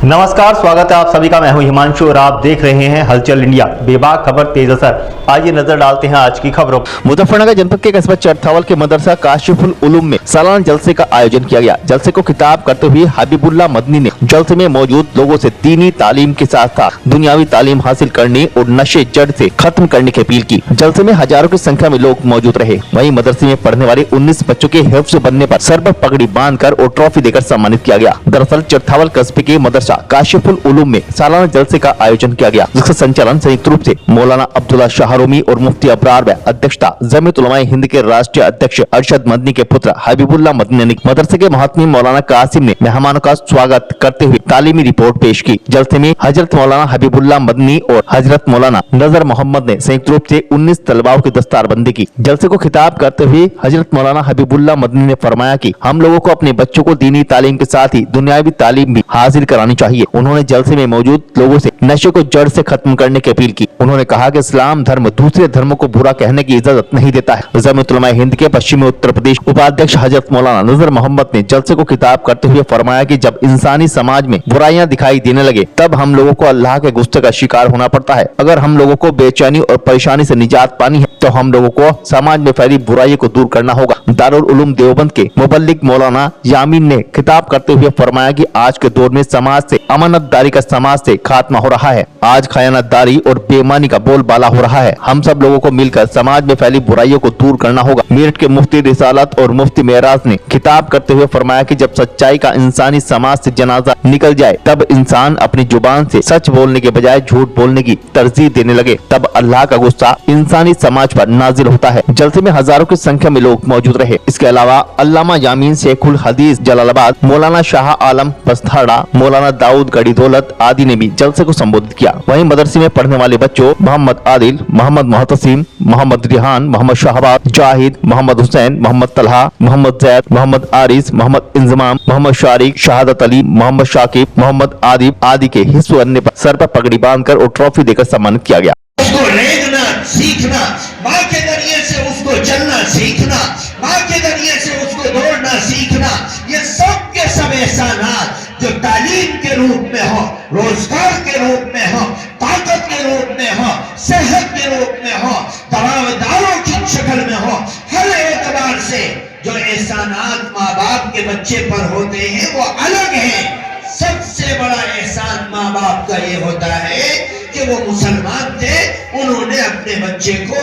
नमस्कार, स्वागत है आप सभी का। मैं हूं हिमांशु और आप देख रहे हैं हलचल इंडिया। बेबाक खबर तेज असर। आइए नजर डालते हैं आज की खबरों। मुजफ्फरनगर जनपद के कस्बा चरथावल के मदरसा काशिफुल उलूम में सालाना जलसे का आयोजन किया गया। जलसे को खिताब करते हुए हबीबुल्लाह मदनी ने जलसे में मौजूद लोगों से दीनी तालीम के साथ साथ दुनियावी तालीम हासिल करने और नशे जड़ से खत्म करने की अपील की। जलसे में हजारों की संख्या में लोग मौजूद रहे। वहीं मदरसे में पढ़ने वाले 19 बच्चों के हिफ्ज बनने पर सर पर पगड़ी बांधकर और ट्रॉफी देकर सम्मानित किया गया। दरअसल चरथावल कस्बे के मदरसा काशिफुल उलूम में सालाना जलसे का आयोजन किया गया, जिसका संचालन संयुक्त रूप से मौलाना अब्दुल्ला शाह रूमी और मुफ्ती अबरार व अध्यक्षता जमीयत उलमाए हिंद के राष्ट्रीय अध्यक्ष अरशद मदनी के पुत्र हबीबुल्लाह मदनी ने मदरसे के महात्मी मौलाना कासिम ने मेहमानों का स्वागत करते हुए तालीमी रिपोर्ट पेश की। जलसे में हजरत मौलाना हबीबुल्लाह मदनी और हजरत मौलाना नजर मोहम्मद ने संयुक्त रूप से 19 तलबाओं की दस्तारबंदी की। जलसे को खिताब करते हुए हजरत मौलाना हबीबुल्लाह मदनी ने फरमाया कि हम लोगों को अपने बच्चों को दीनी तालीम के साथ ही दुनियावी तालीम भी हासिल करानी चाहिए। उन्होंने जलसे में मौजूद लोगों से नशे को जड़ से खत्म करने की अपील की। उन्होंने कहा कि इस्लाम धर्म दूसरे धर्मों को बुरा कहने की इजाजत नहीं देता है। जमीयत उलमाए हिंद के पश्चिमी उत्तर प्रदेश उपाध्यक्ष हजरत मौलाना नजर मोहम्मद ने जलसे को खिताब करते हुए फरमाया कि जब इंसानी समाज में बुराइयां दिखाई देने लगे तब हम लोगों को अल्लाह के गुस्से का शिकार होना पड़ता है। अगर हम लोगों को बेचैनी और परेशानी से निजात पानी है तो हम लोगों को समाज में फैली बुराई को दूर करना होगा। दारुल उलूम देवबंद के मुबल्लिग मौलाना यामीन ने खिताब करते हुए फरमाया कि आज के दौर में समाज से अमानतदारी का समाज से खात्मा हो रहा है। आज खयानतदारी और बेईमानी का बोलबाला हो रहा है। हम सब लोगों को मिलकर समाज में फैली बुराइयों को दूर करना होगा। मेरठ के मुफ्ती रिसालत और मुफ्ती मेराज ने खिताब करते हुए फरमाया कि जब सच्चाई का इंसानी समाज से जनाजा निकल जाए तब इंसान अपनी जुबान से सच बोलने के बजाय झूठ बोलने की तरजीह देने लगे, तब अल्लाह का गुस्सा इंसानी समाज पर नाजिल होता है। जलसे में हजारों की संख्या में लोग मौजूद रहे। इसके अलावा अल्लामा यामीन शेखुल हदीस जलालाबाद, मौलाना शाह आलम पस्थाड़ा, मौलाना दाऊद गढ़ी दौलत आदि ने भी जलसे को संबोधित किया। वहीं मदरसे में पढ़ने वाले बच्चों मोहम्मद आदिल, मोहम्मद मोहतसिम, मोहम्मद रिहान, मोहम्मद शाहबाद, जाहिद, मोहम्मद हुसैन, मोहम्मद तलहा, मोहम्मद जैद, मोहम्मद आरिस, मोहम्मद इंजमाम, मोहम्मद शारिक, शहादत अली, मोहम्मद शाकिब, मोहम्मद आदिब आदि के हिस्से बनने पर सर पर पगड़ी बांधकर और ट्रॉफी देकर सम्मानित किया गया। उसको रेंगना सीखना, माँ के जरिए से उसको चलना सीखना, माँ के जरिए से उसको दौड़ना सीखना, ये सब के सब एहसानात जो तालीम के रूप में हो, रोजगार के रूप में हो, ताकत के रूप में हो, सेहत के रूप में हो, दवादारों की शक्ल में हो, हर एतबार से जो एहसानात माँ बाप के बच्चे पर होते हैं वो अलग है। सबसे बड़ा एहसान माँ बाप का ये होता है कि वो मुसलमान थे, उन्होंने अपने बच्चे को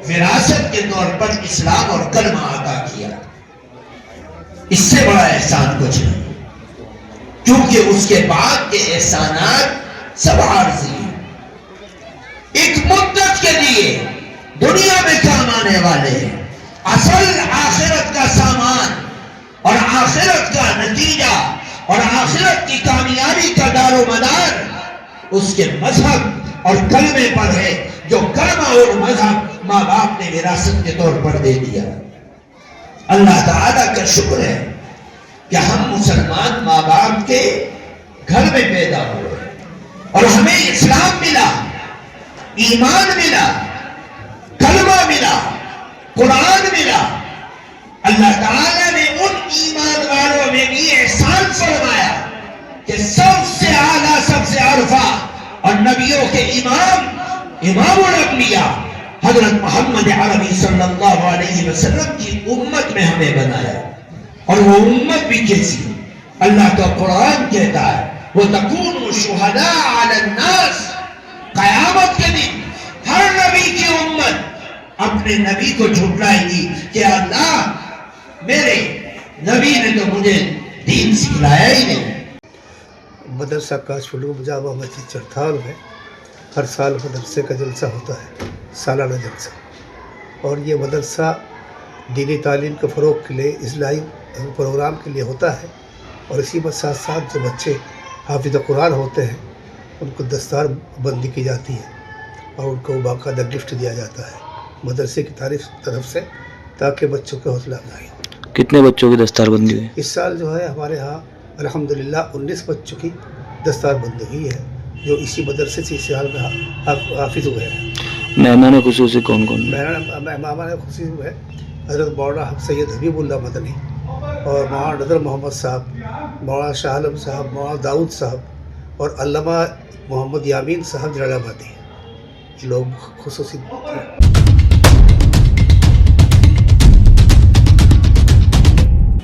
विरासत के तौर पर इस्लाम और कलमा अता किया। इससे बड़ा एहसान कुछ नहीं, क्योंकि उसके बाद के एहसानात सब आर्जी हैं। एक मुद्दत के लिए दुनिया में काम आने वाले हैं, असल आखिरत का सामान और आखिरत का नतीजा और आखिरत की कामयाबी का दारोमदार उसके मजहब और कलमे पर है, जो कलमा और मजहब माँ बाप ने विरासत के तौर पर दे दिया। अल्लाह ताला का शुक्र है कि हम मुसलमान माँ बाप के घर में पैदा हुए और हमें इस्लाम मिला, ईमान मिला, कलमा मिला, कुरान मिला। अल्लाह ताला ने उन ईमान वालों में भी एहसान फरमाया कि सबसे आला, सबसे अरफा और नबियों के इमाम, इमामुल अंबिया हजरत मोहम्मद अरबी सल्लल्लाहु अलैहि वसल्लम की उम्मत में हमें बनाया। और वो उम्मत भी कैसी, अल्लाह का कुरान कहता है वो तकूनु शुहदा अलन नास, क़यामत के दिन हर नबी की उम्मत अपने नबी को झुटलाएगी कि अल्लाह मेरे नबी ने तो मुझे दीन सिखलाया ही नहीं। मदरसा काशिफुल उलूम जामा मस्जिद चरथावल में हर साल मदरसे का जलसा होता है, सालाना जलसा। और ये मदरसा दीनी तालीम के फ़रोग़ के लिए, इस्लाही प्रोग्राम के लिए होता है। और इसी के साथ साथ जो बच्चे हाफिज़ कुरान होते हैं उनको दस्तार बंदी की जाती है और उनको बाकायदा गिफ्ट दिया जाता है मदरसे की तरफ से, ताकि बच्चों की हौसला अफजाई हो। कितने बच्चों की दस्तारबंदी हुई? इस साल जो है हमारे यहाँ अल्हम्दुलिल्लाह 19 बच्चों की दस्तारबंदी हुई है, जो इसी मदरसे से इस साल में हाफिज़ हुए हैं। मेहमान खुसूसी कौन कौन? मेहमान खुशी है हज़रत मौलाना सैयद हबीबुल्लाह मदनी और मौलाना नज़र मोहम्मद साहब, मौलाना शाह आलम साहब, मौलाना दाऊद साहब, और अल्लामा मोहम्मद यामीन साहब जलालाबादी, ये लोग खुसूसी थे।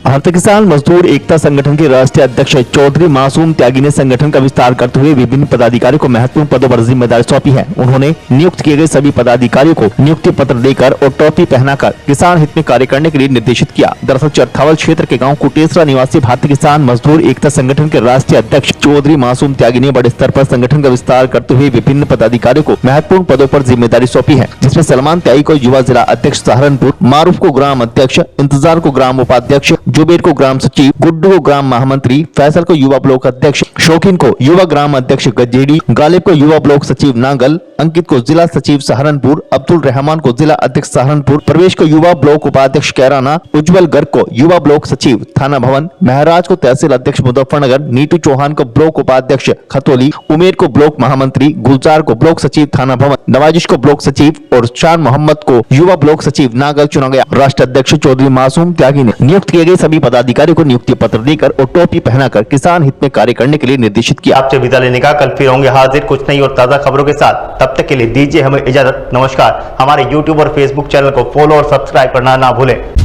भारतीय किसान मजदूर एकता संगठन के राष्ट्रीय अध्यक्ष चौधरी मासूम त्यागी ने संगठन का विस्तार करते हुए विभिन्न पदाधिकारियों को महत्वपूर्ण पदों पर जिम्मेदारी सौंपी है। उन्होंने नियुक्त किए गए सभी पदाधिकारियों को नियुक्ति पत्र देकर और टोपी पहनाकर किसान हित में कार्य करने के लिए निर्देशित किया। दरअसल चरथावल क्षेत्र के गाँव कुटेसरा निवासी भारतीय किसान मजदूर एकता संगठन के राष्ट्रीय अध्यक्ष चौधरी मासूम त्यागी ने बड़े स्तर पर संगठन का विस्तार करते हुए विभिन्न पदाधिकारियों को महत्वपूर्ण पदों पर जिम्मेदारी सौंपी है, जिसमें सलमान त्यागी को युवा जिला अध्यक्ष सहारनपुर, मारूफ को ग्राम अध्यक्ष, इंतजार को ग्राम उपाध्यक्ष, जुबेर को ग्राम सचिव, गुड्डू को ग्राम महामंत्री, फैसल को युवा ब्लॉक अध्यक्ष, शौकीन को युवा ग्राम अध्यक्ष गजेड़ी, गालिब को युवा ब्लॉक सचिव नांगल, अंकित को जिला सचिव सहारनपुर, अब्दुल रहमान को जिला अध्यक्ष सहारनपुर, प्रवेश को युवा ब्लॉक उपाध्यक्ष कैराना, उज्जवल गर्ग को युवा ब्लॉक सचिव थाना भवन, महराज को तहसील अध्यक्ष मुजफ्फरनगर, नीटू चौहान को ब्लॉक उपाध्यक्ष खतौली, उमेर को ब्लॉक महामंत्री, गुलजार को ब्लॉक सचिव थाना भवन, नवाजिश को ब्लॉक सचिव और शान मोहम्मद को युवा ब्लॉक सचिव नांगल चुना गया। राष्ट्रीय अध्यक्ष चौधरी मासूम त्यागी ने नियुक्त किए गए सभी पदाधिकारियों को नियुक्ति पत्र देकर और टोपी पहनाकर किसान हित में कार्य करने के लिए निर्देशित किया। आपसे विदा लेने का, कल फिर होंगे हाजिर कुछ नई और ताजा खबरों के साथ। तब तक के लिए दीजिए हमें इजाजत। नमस्कार। हमारे YouTube और Facebook चैनल को फॉलो और सब्सक्राइब करना ना भूलें।